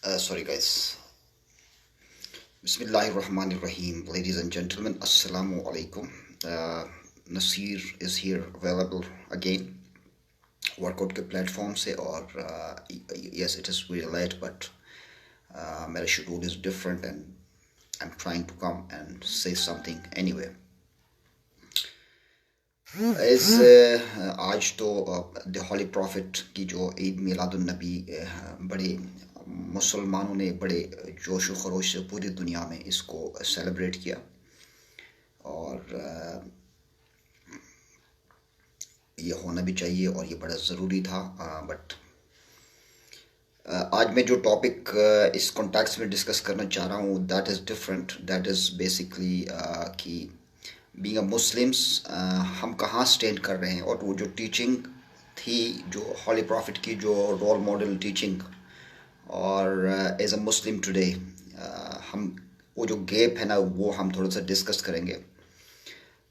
Sorry guys. Bismillahirrahmanirrahim. Ladies and gentlemen, Assalamu alaikum. Nasir is here available again. Workout के platform से और yes it is very late but मेरा schedule is different and I'm trying to come and say something anyway. इस आज तो the holy profit की जो ईद मिलादुन नबी बड़े मुसलमानों ने बड़े जोश व खरोश से पूरी दुनिया में इसको सेलिब्रेट किया और ये होना भी चाहिए और ये बड़ा ज़रूरी था। बट आज मैं जो टॉपिक इस कॉन्टेक्स्ट में डिस्कस करना चाह रहा हूँ that is different. That is basically कि बीइंग अ मुस्लिम्स हम कहाँ स्टैंड कर रहे हैं और वो जो टीचिंग थी जो हॉली प्रॉफिट की जो रोल मॉडल टीचिंग और एज अ मुस्लिम टुडे हम वो जो गैप है ना वो हम थोड़ा सा डिस्कस करेंगे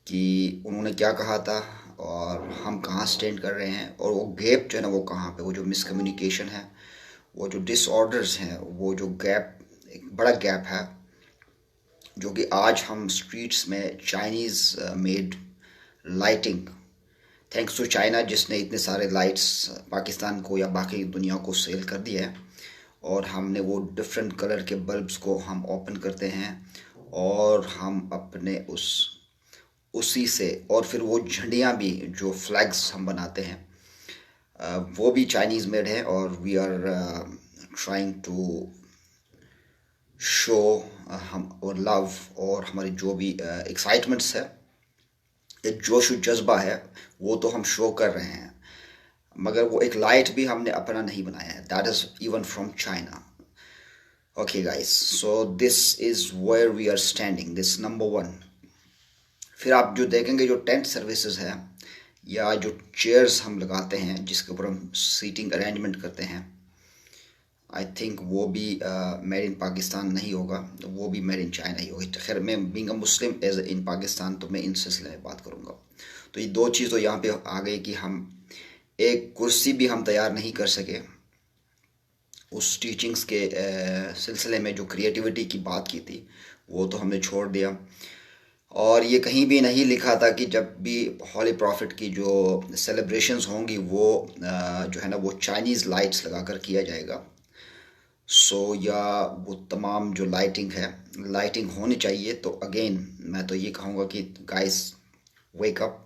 कि उन्होंने क्या कहा था और हम कहाँ स्टैंड कर रहे हैं और वो गैप जो है ना वो कहाँ पे, वो जो मिसकम्युनिकेशन है, वो जो डिसऑर्डर्स हैं, वो जो गैप एक बड़ा गैप है जो कि आज हम स्ट्रीट्स में Chinese made lighting, thanks to China जिसने इतने सारे लाइट्स पाकिस्तान को या बाकी दुनिया को सेल कर दिया है और हमने वो डिफरेंट कलर के बल्ब्स को हम ओपन करते हैं और हम अपने उसी से और फिर वो झंडियाँ भी जो फ्लैग्स हम बनाते हैं वो भी चाइनीज़ मेड है और we are trying to show हम और लव और हमारी जो भी एक्साइटमेंट्स है, एक जोश जज्बा है, वो तो हम शो कर रहे हैं मगर वो एक लाइट भी हमने अपना नहीं बनाया है। That is even from China. Okay guys, so this is where we are standing, this number one. फिर आप जो देखेंगे जो टेंट सर्विसेज है या जो चेयर्स हम लगाते हैं जिसके ऊपर हम सीटिंग अरेंजमेंट करते हैं, आई थिंक वो भी मेड इन पाकिस्तान नहीं होगा, वो भी मेड इन चाइना ही होगी। खैर मैं being a Muslim as in Pakistan तो मैं इन सिलसिले में बात करूँगा। तो ये दो चीज़ तो यहाँ पे आ गई कि हम एक कुर्सी भी हम तैयार नहीं कर सके उस टीचिंग्स के सिलसिले में। जो क्रिएटिविटी की बात की थी वो तो हमने छोड़ दिया और ये कहीं भी नहीं लिखा था कि जब भी हॉली प्रॉफिट की जो सेलिब्रेशंस होंगी वो जो है ना वो चाइनीज़ लाइट्स लगाकर किया जाएगा। या वो तमाम जो लाइटिंग है, लाइटिंग होनी चाहिए। तो अगेन मैं तो ये कहूँगा कि गाइस वेक अप।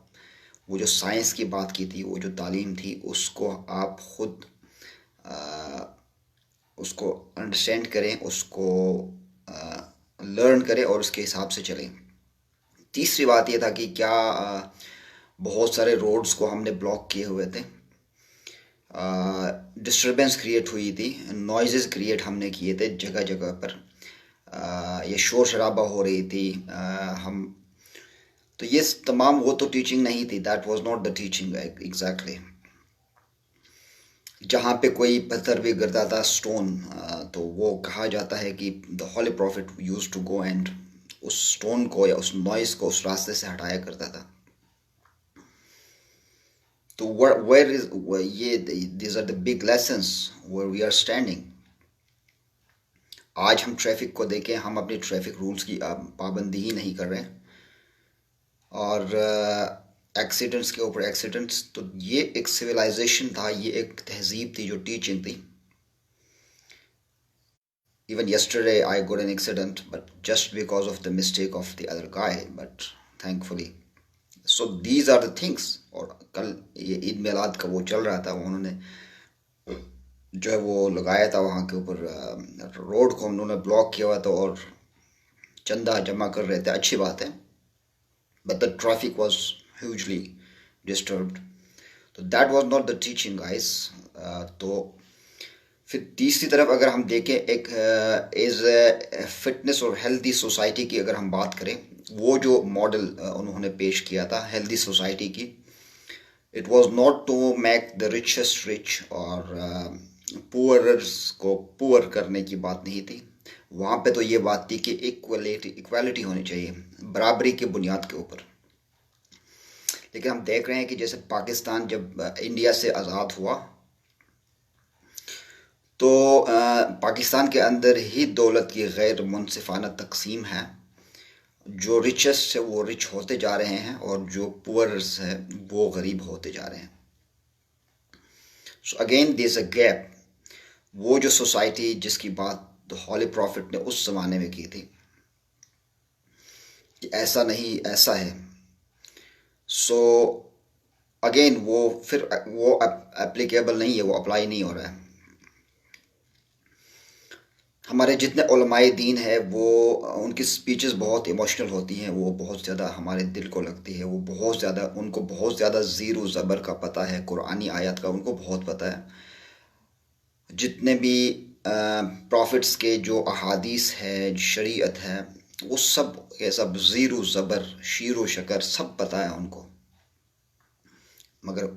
वो जो साइंस की बात की थी, वो जो तालीम थी, उसको आप खुद उसको अंडरस्टैंड करें, उसको लर्न करें और उसके हिसाब से चलें। तीसरी बात ये था कि क्या बहुत सारे रोड्स को हमने ब्लॉक किए हुए थे, डिस्टरबेंस क्रिएट हुई थी, नॉइज़ेस क्रिएट हमने किए थे जगह जगह पर, ये शोर शराबा हो रही थी। हम तो ये तमाम वो तो टीचिंग नहीं थी। That was not the teaching exactly. जहाँ पे कोई पत्थर भी गिरता था, स्टोन, तो वो कहा जाता है कि the holy prophet used to go and उस स्टोन को या उस नॉइज़ को उस रास्ते से हटाया करता था। तो वेयर इज ये these are the big lessons where we are standing. आज हम ट्रैफिक को देखें, हम अपने ट्रैफिक रूल्स की पाबंदी ही नहीं कर रहे और एक्सीडेंट्स के ऊपर एक्सीडेंट्स। तो ये एक सिविलाइजेशन था, ये एक तहजीब थी जो टीचिंग थी। Even yesterday I got an accident, but just because of the mistake of the other guy, but thankfully. So these are the things। और कल ये ईद मिलाद का वो चल रहा था, उन्होंने जो है वो लगाया था वहाँ के ऊपर, रोड को उन्होंने ब्लॉक किया हुआ था और चंदा जमा कर रहे थे। अच्छी बात है, but the traffic was hugely disturbed। तो that was not the teaching guys। तो फिर तीसरी तरफ अगर हम देखें, एक एज फिटनेस और हेल्दी सोसाइटी की अगर हम बात करें, वो जो मॉडल उन्होंने पेश किया था हेल्दी सोसाइटी की, it was not to make the richest rich और पुअरर्स को पुअर करने की बात नहीं थी। वहाँ पे तो ये बात थी कि इक्वालिटी होनी चाहिए, बराबरी के बुनियाद के ऊपर। लेकिन हम देख रहे हैं कि जैसे पाकिस्तान जब इंडिया से आज़ाद हुआ तो पाकिस्तान के अंदर ही दौलत की गैर मुनसिफाना तकसीम है। जो रिचेस्ट है वो रिच होते जा रहे हैं और जो पुअर्स है वो गरीब होते जा रहे हैं। So again there is a gap. वो जो सोसाइटी जिसकी बात हॉली प्रॉफिट ने उस ज़माने में की थी कि ऐसा नहीं ऐसा है, सो अगेन वो फिर वो एप्लीकेबल नहीं है, वो अप्लाई नहीं हो रहा है। हमारे जितने उलमाए दीन है वो उनकी स्पीचेस बहुत इमोशनल होती हैं, वो बहुत ज़्यादा हमारे दिल को लगती है, वो बहुत ज़्यादा उनको बहुत ज़्यादा ज़ीरो ज़बर का पता है, कुरानी आयत का उनको बहुत पता है। जितने भी प्रॉफिट्स के जो अहादीस है, शरीयत है, वो सब ये सब ज़ीरो ज़बर शीरो शकर सब पता है उनको। मगर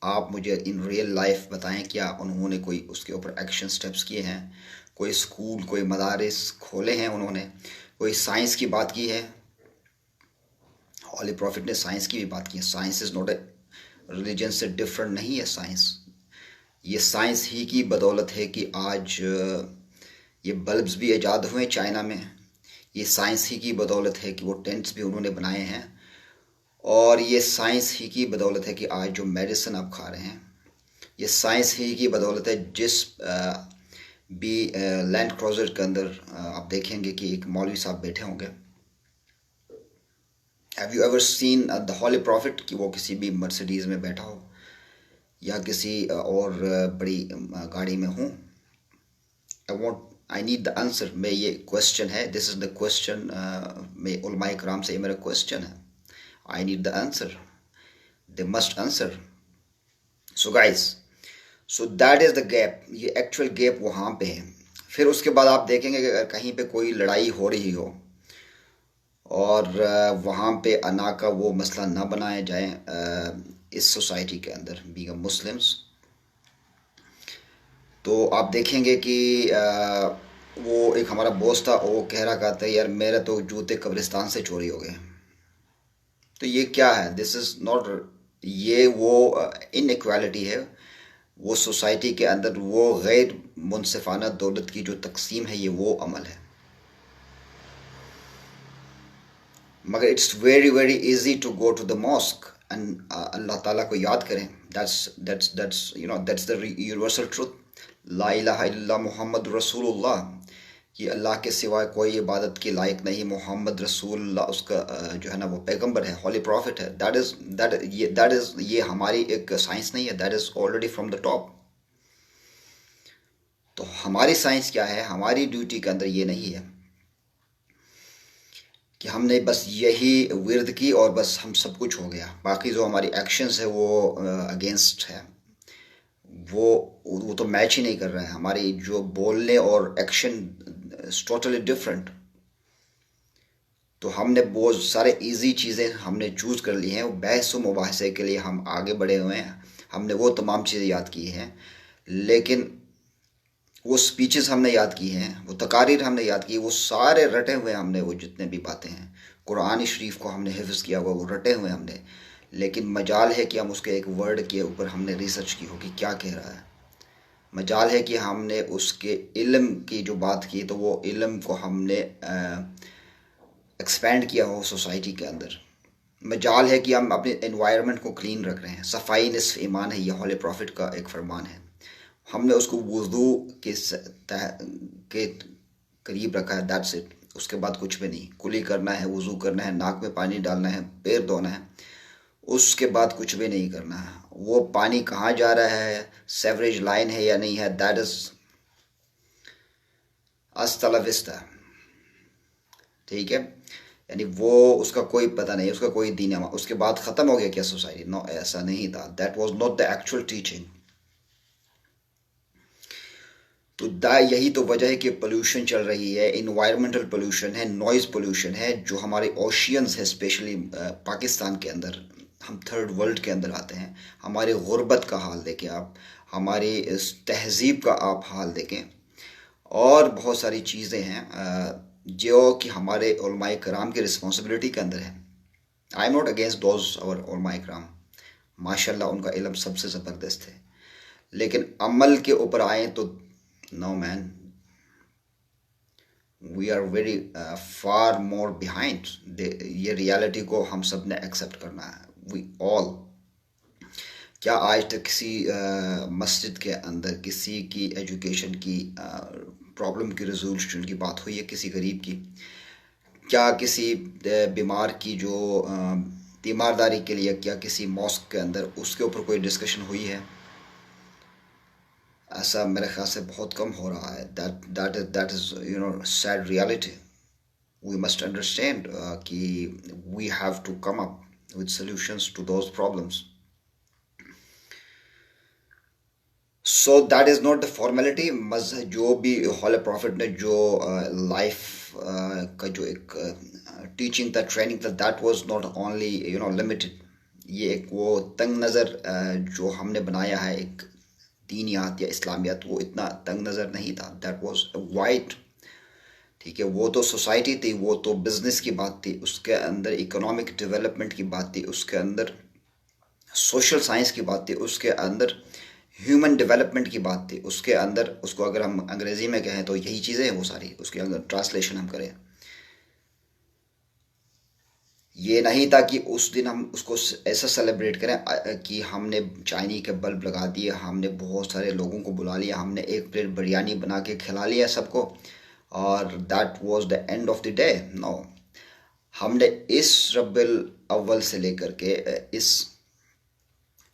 आप मुझे इन रियल लाइफ बताएं, क्या उन्होंने कोई उसके ऊपर एक्शन स्टेप्स किए हैं? कोई स्कूल, कोई मदारिस खोले हैं उन्होंने? कोई साइंस की बात की है? हॉली प्रॉफिट ने साइंस की भी बात की है। Science is not a religion से डिफरेंट नहीं है साइंस। ये साइंस ही की बदौलत है कि आज ये बल्ब्स भी ईजाद हुए चाइना में। ये साइंस ही की बदौलत है कि वो टेंट्स भी उन्होंने बनाए हैं। और ये साइंस ही की बदौलत है कि आज जो मेडिसिन आप खा रहे हैं, ये साइंस ही की बदौलत है। जिस भी लैंड क्रूज़र के अंदर आप देखेंगे कि एक मौलवी साहब बैठे होंगे। Have you ever seen the holy prophet कि वो किसी भी मर्सिडीज़ में बैठा हो या किसी और बड़ी गाड़ी में हूँ? I need the answer. मैं ये क्वेश्चन है, दिस इज़ द क्वेश्चन। मैं उलमाए कराम से ये मेरा क्वेश्चन है। I need the answer, they must answer. So guys, so that is the gap. ये एक्चुअल गैप वहाँ पे है। फिर उसके बाद आप देखेंगे कि अगर कहीं पे कोई लड़ाई हो रही हो और वहाँ पे अना का वो मसला ना बनाया जाए इस सोसाइटी के अंदर बीइंग मुस्लिम्स, तो आप देखेंगे कि वो एक हमारा बॉस था, वो कह रहा कहता है यार मेरे तो जूते कब्रिस्तान से चोरी हो गए। तो ये क्या है? दिस इज़ नॉट, ये वो इनइक्वालिटी है। वो सोसाइटी के अंदर वो गैर मुनसिफाना दौलत की जो तकसीम है, ये वो अमल है। मगर it's very very easy to go to the mosque and अल्लाह ताला को याद करें। That's that's the universal truth. ला इलाहा इल्लल्लाह मुहम्मद रसूलुल्लाह, कि अल्लाह के सिवाय कोई इबादत की लायक नहीं, मोहम्मद रसूलुल्लाह उसका जो है ना वो पैगंबर है, हॉली प्रॉफिट है। दैट इज़ ये हमारी एक साइंस नहीं है, that is already from the top. तो हमारी साइंस क्या है? हमारी ड्यूटी के अंदर ये नहीं है कि हमने बस यही विर्द की और बस हम सब कुछ हो गया। बाकी जो हमारी एक्शंस है वो अगेंस्ट है, वो तो मैच ही नहीं कर रहा है। हमारी जो बोलने और एक्शन टोटली डिफरेंट। तो हमने बहुत सारे इजी चीज़ें हमने चूज़ कर ली हैं। बहस व मुबाहसे के लिए हम आगे बढ़े हुए हैं, हमने वो तमाम चीज़ें याद की हैं। लेकिन वो स्पीचेस हमने याद की हैं, वो तकारीर हमने याद की, वो सारे रटे हुए हमने, वो जितने भी बातें हैं कुरान शरीफ को हमने हिफ्ज़ किया हुआ, वो रटे हुए हमने। लेकिन मजाल है कि हम उसके एक वर्ड के ऊपर हमने रिसर्च की हो कि क्या कह रहा है। मजाल है कि हमने उसके इल्म की जो बात की तो वो इल्म को हमने एक्सपेंड किया हो सोसाइटी के अंदर। मजाल है कि हम अपने एनवायरनमेंट को क्लीन रख रहे हैं। सफाई निस्फ ईमान है, ये हॉली प्रॉफिट का एक फरमान है। हमने उसको वुज़ू के करीब रखा है, दैट्स इट। उसके बाद कुछ भी नहीं। कुली करना है, वुज़ू करना है, नाक में पानी डालना है, पैर धोना है, उसके बाद कुछ भी नहीं करना है। वो पानी कहाँ जा रहा है, सेवरेज लाइन है या नहीं है, दैट इज़ अस्ता विस्ता। ठीक है, यानी वो उसका कोई पता नहीं, उसका कोई दीन है। उसके बाद ख़त्म हो गया क्या सोसाइटी? नो, ऐसा नहीं था। That was not the actual teaching. तो यही तो वजह है कि पोल्यूशन चल रही है, इन्वायरमेंटल पोल्यूशन है, नॉइज़ पोल्यूशन है। जो हमारे ओशियंस है स्पेशली पाकिस्तान के अंदर, हम थर्ड वर्ल्ड के अंदर आते हैं। हमारी गुर्बत का हाल देखें आप, हमारी इस तहज़ीब का आप हाल देखें, और बहुत सारी चीज़ें हैं जो कि हमारे उलमाए कराम की रिस्पॉन्सिबिलिटी के अंदर है। I am not against those और उलमाए कराम, माशाल्लाह उनका इल्म सबसे ज़बरदस्त है। लेकिन अमल के ऊपर आए तो no man, we are very far more behind. ये रियलिटी को हम सब ने एक्सेप्ट करना है, वी ऑल। क्या आज तक किसी मस्जिद के अंदर किसी की एजुकेशन की प्रॉब्लम की रेजोल्यूशन की बात हुई है, किसी गरीब की? क्या किसी बीमार की जो तीमारदारी के लिए क्या किसी मॉस्क के अंदर उसके ऊपर कोई डिस्कशन हुई है? ऐसा मेरे ख्याल से बहुत कम हो रहा है। That is sad reality. We must understand कि we have to come up with solutions to those problems. So that is not the formality. जो भी हॉली प्रॉफिट ने जो लाइफ का जो एक टीचिंग था, ट्रेनिंग था, that was not only limited. ये एक वो तंग नज़र जो हमने बनाया है एक दीनियात या इस्लामियात, वो इतना तंग नज़र नहीं था। That was wide. ठीक है, वो तो सोसाइटी थी, वो तो बिजनेस की बात थी, उसके अंदर इकोनॉमिक डेवलपमेंट की बात थी, उसके अंदर सोशल साइंस की बात थी, उसके अंदर ह्यूमन डेवलपमेंट की बात थी, उसके अंदर उसको अगर हम अंग्रेज़ी में कहें तो यही चीज़ें हैं वो सारी, उसके अंदर ट्रांसलेशन हम करें। ये नहीं था कि उस दिन हम उसको ऐसा सेलिब्रेट करें कि हमने चाइनी के बल्ब लगा दिए, हमने बहुत सारे लोगों को बुला लिया, हमने एक प्लेट बिरयानी बना के खिला लिया सबको, और that was the end of the day. No, हमने इस रबिल अव्वल से लेकर के इस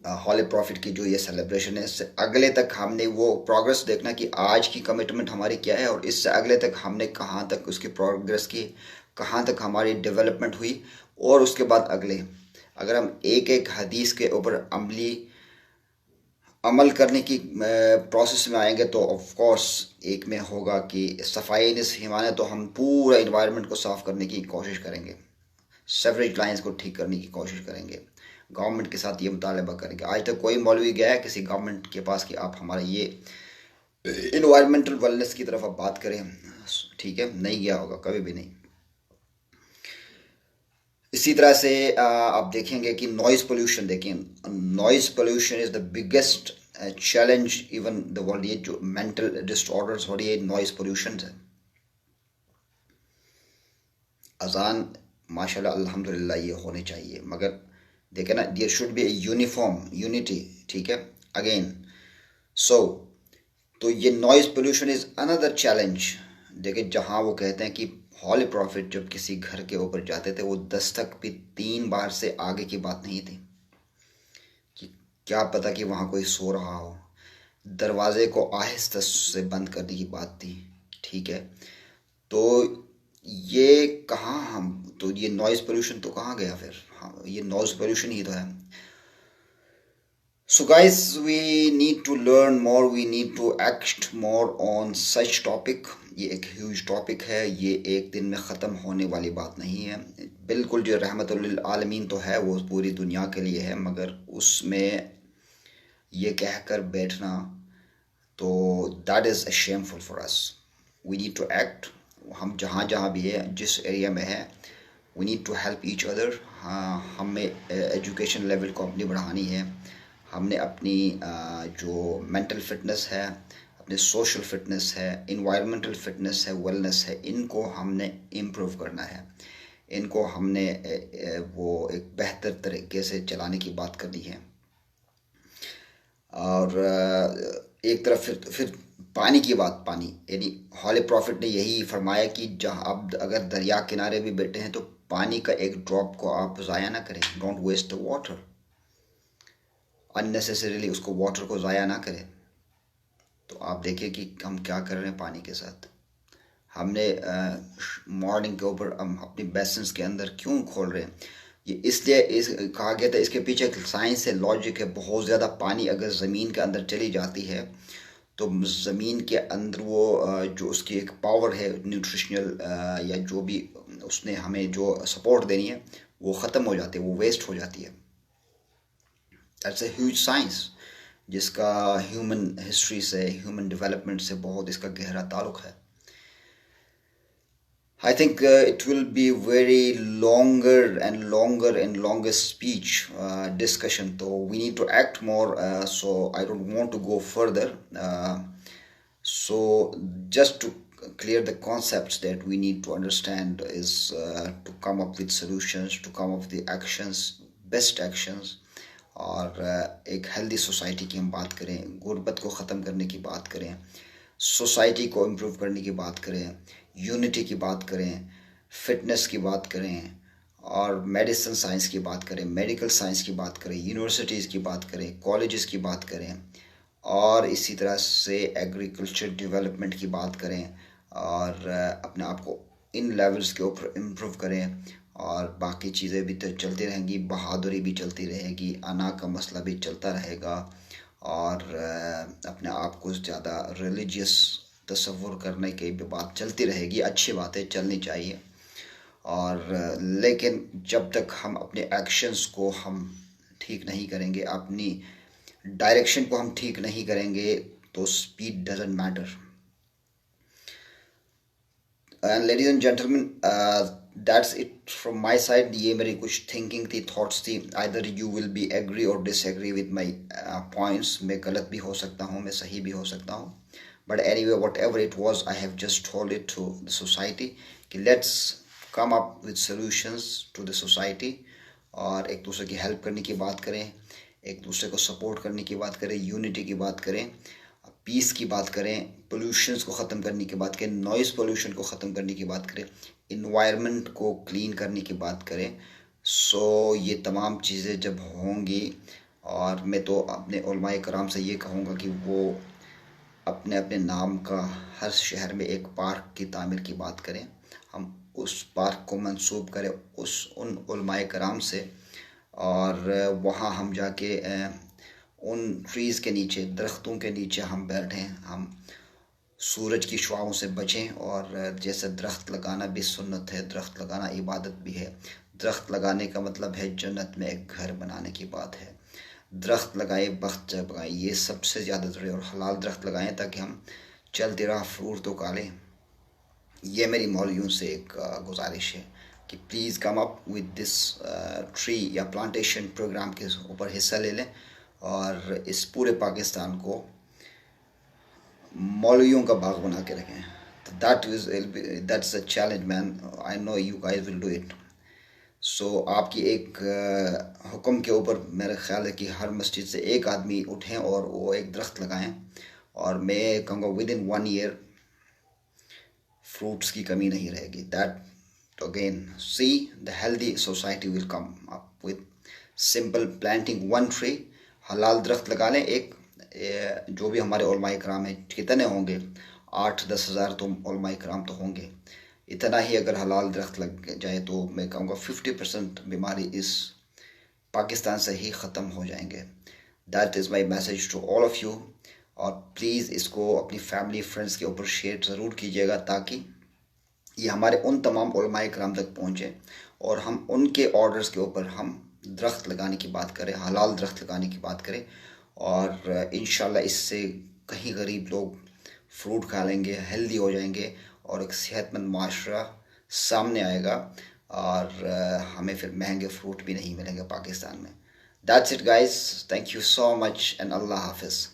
हॉली प्रॉफिट की जो ये सेलिब्रेशन है, इससे अगले तक हमने वो प्रोग्रेस देखना कि आज की कमिटमेंट हमारी क्या है, और इससे अगले तक हमने कहाँ तक उसकी प्रोग्रेस की, कहाँ तक हमारी डेवलपमेंट हुई। और उसके बाद अगले, अगर हम एक एक हदीस के ऊपर अमल करने की प्रोसेस में आएंगे तो ऑफ कोर्स एक में होगा कि सफाई निस्हिमाने, तो हम पूरा इन्वायरमेंट को साफ़ करने की कोशिश करेंगे, सेवरेज लाइंस को ठीक करने की कोशिश करेंगे, गवर्नमेंट के साथ ये मुतालबा करेंगे। आज तक कोई मौलवी गया है किसी गवर्नमेंट के पास कि आप हमारा ये इन्वायरमेंटल वेलनेस की तरफ आप बात करें? ठीक है, नहीं गया होगा, कभी भी नहीं। इसी तरह से आप देखेंगे कि नॉइज़ पोल्यूशन, देखें, noise pollution is the biggest challenge even the world. ये जो मेंटल डिसऑर्डर्स और ये नॉइज़ पोल्यूशन है। अजान माशाल्लाह अल्हम्दुलिल्लाह ये होने चाहिए, मगर देखें ना, there should be a uniform unity. ठीक है, अगेन सो तो ये noise pollution is another challenge. देखिए, जहाँ वो कहते हैं कि हॉली प्रॉफिट जब किसी घर के ऊपर जाते थे, वो दस्तक भी 3 बार से आगे की बात नहीं थी, कि क्या पता कि वहाँ कोई सो रहा हो, दरवाजे को आहिस्ता से बंद करने की बात थी। ठीक है, तो ये कहाँ, हम तो ये नॉइज़ पोल्यूशन तो कहाँ गया फिर? हाँ, ये नॉइज़ पोल्यूशन ही तो है। So guys, we need to learn more, we need to act more on such topic। ये एक ह्यूज टॉपिक है, ये एक दिन में ख़त्म होने वाली बात नहीं है। बिल्कुल जो रहमतुल लिल आलमीन तो है, वो पूरी दुनिया के लिए है, मगर उसमें ये कहकर बैठना तो that is shameful for us. We need to act. हम जहाँ जहाँ भी है, जिस एरिया में है, we need to help each other. हाँ, हमें एजुकेशन लेवल को अपनी बढ़ानी है, हमने अपनी जो मेंटल फिटनेस है, अपने सोशल फिटनेस है, इन्वायरमेंटल फिटनेस है, वेलनेस है, इनको हमने इम्प्रूव करना है, इनको हमने वो एक बेहतर तरीके से चलाने की बात करनी है। और एक तरफ फिर पानी की बात, पानी यानी हॉली प्रॉफिट ने यही फरमाया कि जहाँ आप अगर दरिया किनारे भी बैठे हैं तो पानी का एक ड्रॉप को आप ज़ाया ना करें, don't waste the water, unnecessarily उसको वाटर को ज़ाया ना करें। तो आप देखिए कि हम क्या कर रहे हैं पानी के साथ। हमने मॉर्निंग के ऊपर हम अपनी बेसिन्स के अंदर क्यों खोल रहे हैं? ये इसलिए इस कहा गया था, इसके पीछे एक साइंस है, लॉजिक है। बहुत ज़्यादा पानी अगर ज़मीन के अंदर चली जाती है तो ज़मीन के अंदर वो जो उसकी एक पावर है न्यूट्रिशनल या जो भी उसने हमें जो सपोर्ट देनी है, वो ख़त्म हो जाती है, वो वेस्ट हो जाती है। दैट्स ए ह्यूज साइंस, जिसका ह्यूमन हिस्ट्री से, ह्यूमन डेवलपमेंट से बहुत इसका गहरा ताल्लुक़ है। I think it will be very longer and longer and longest speech discussion. So we need to act more. So I don't want to go further. So just to clear the concepts that we need to understand is to come up with solutions, to come up with the actions, best actions. और एक healthy society की हम बात करें, गुर्बत को ख़त्म करने की बात करें, सोसाइटी को इम्प्रूव करने की बात करें, यूनिटी की बात करें, फिटनेस की बात करें, और मेडिसिन साइंस की बात करें, मेडिकल साइंस की बात करें, यूनिवर्सिटीज़ की बात करें, कॉलेजेस की बात करें, और इसी तरह से एग्रीकल्चर डेवलपमेंट की बात करें, और अपने आप को इन लेवल्स के ऊपर इम्प्रूव करें, और बाकी चीज़ें भी तो चलती रहेंगी, बहादुरी भी चलती रहेगी, अना का मसला भी चलता रहेगा, और अपने आप को ज़्यादा रिलीजियस तसव्वुर करने की भी बात चलती रहेगी। अच्छी बातें चलनी चाहिए, और लेकिन जब तक हम अपने एक्शंस को हम ठीक नहीं करेंगे, अपनी डायरेक्शन को हम ठीक नहीं करेंगे, तो speed doesn't matter. And ladies and gentleman, that's it from my side. ये मेरी कुछ थिंकिंग थी, थॉट्स थी। Either you will be agree or disagree with my points. मैं गलत भी हो सकता हूँ, मैं सही भी हो सकता हूँ, but anyway whatever it was, I have just told it to the society कि let's come up with solutions to the society, और एक दूसरे की हेल्प करने की बात करें, एक दूसरे को सपोर्ट करने की बात करें, यूनिटी की बात करें, पीस की बात करें, पोल्यूशंस को ख़त्म करने की बात करें, नॉइज़ पोल्यूशन को ख़त्म करने की बात करें, इन्वायरमेंट को क्लीन करने की बात करें। सो ये तमाम चीज़ें जब होंगी, और मैं तो अपने उलमाए कराम से ये कहूँगा कि वो अपने अपने नाम का हर शहर में एक पार्क की तामीर की बात करें, हम उस पार्क को मंसूब करें उन उलमाए कराम से, और वहाँ हम जाके उन ट्रीज़ के नीचे, दरख्तों के नीचे हम बैठें, हम सूरज की शुआओं से बचें। और जैसे दरख्त लगाना भी सुन्नत है, दरख्त लगाना इबादत भी है। दरख्त लगाने का मतलब है जन्नत में एक घर बनाने की बात है। दरख्त लगाए, बख्त जगाए, ये सबसे ज़्यादा ज़रूरी है। और हलाल दरख्त लगाएं ताकि हम चलते रहा फ्रूट तो कालें। ये मेरी मौलवियों से एक गुजारिश है कि please come up with this tree या प्लांटेशन प्रोग्राम के ऊपर हिस्सा ले लें, और इस पूरे पाकिस्तान को मौलवियों का बाग बना के रखें। तो that's a challenge man, I know you guys will do it. So आपकी एक हुक्म के ऊपर मेरा ख्याल है कि हर मस्जिद से एक आदमी उठें और वो एक दरख्त लगाएं, और मैं कहूँगा विद इन 1 ईयर फ्रूट्स की कमी नहीं रहेगी। That again see the healthy society will come up with simple planting 1 tree. हलाल दरख्त लगा लें एक, जो भी हमारे उलमाए कराम हैं, कितने होंगे, 8-10 हज़ार तो उलमाए कराम तो होंगे। इतना ही अगर हलाल दरख्त लग जाए तो मैं कहूँगा 50% बीमारी इस पाकिस्तान से ही ख़त्म हो जाएंगे। That is my message to all of you. और प्लीज़ इसको अपनी फैमिली फ्रेंड्स के ऊपर शेयर ज़रूर कीजिएगा, ताकि ये हमारे उन तमाम उलमाए कराम तक पहुँचे, और हम उनके ऑर्डर्स के ऊपर हम दरख्त लगाने की बात करें, हलाल दरख्त लगाने की बात करें, और इंशाल्लाह इससे कहीं गरीब लोग फ्रूट खा लेंगे, हेल्दी हो जाएंगे, और एक सेहतमंद माशरा सामने आएगा, और हमें फिर महंगे फ्रूट भी नहीं मिलेंगे पाकिस्तान में। That's it guys, thank you so much and अल्लाह हाफिज़।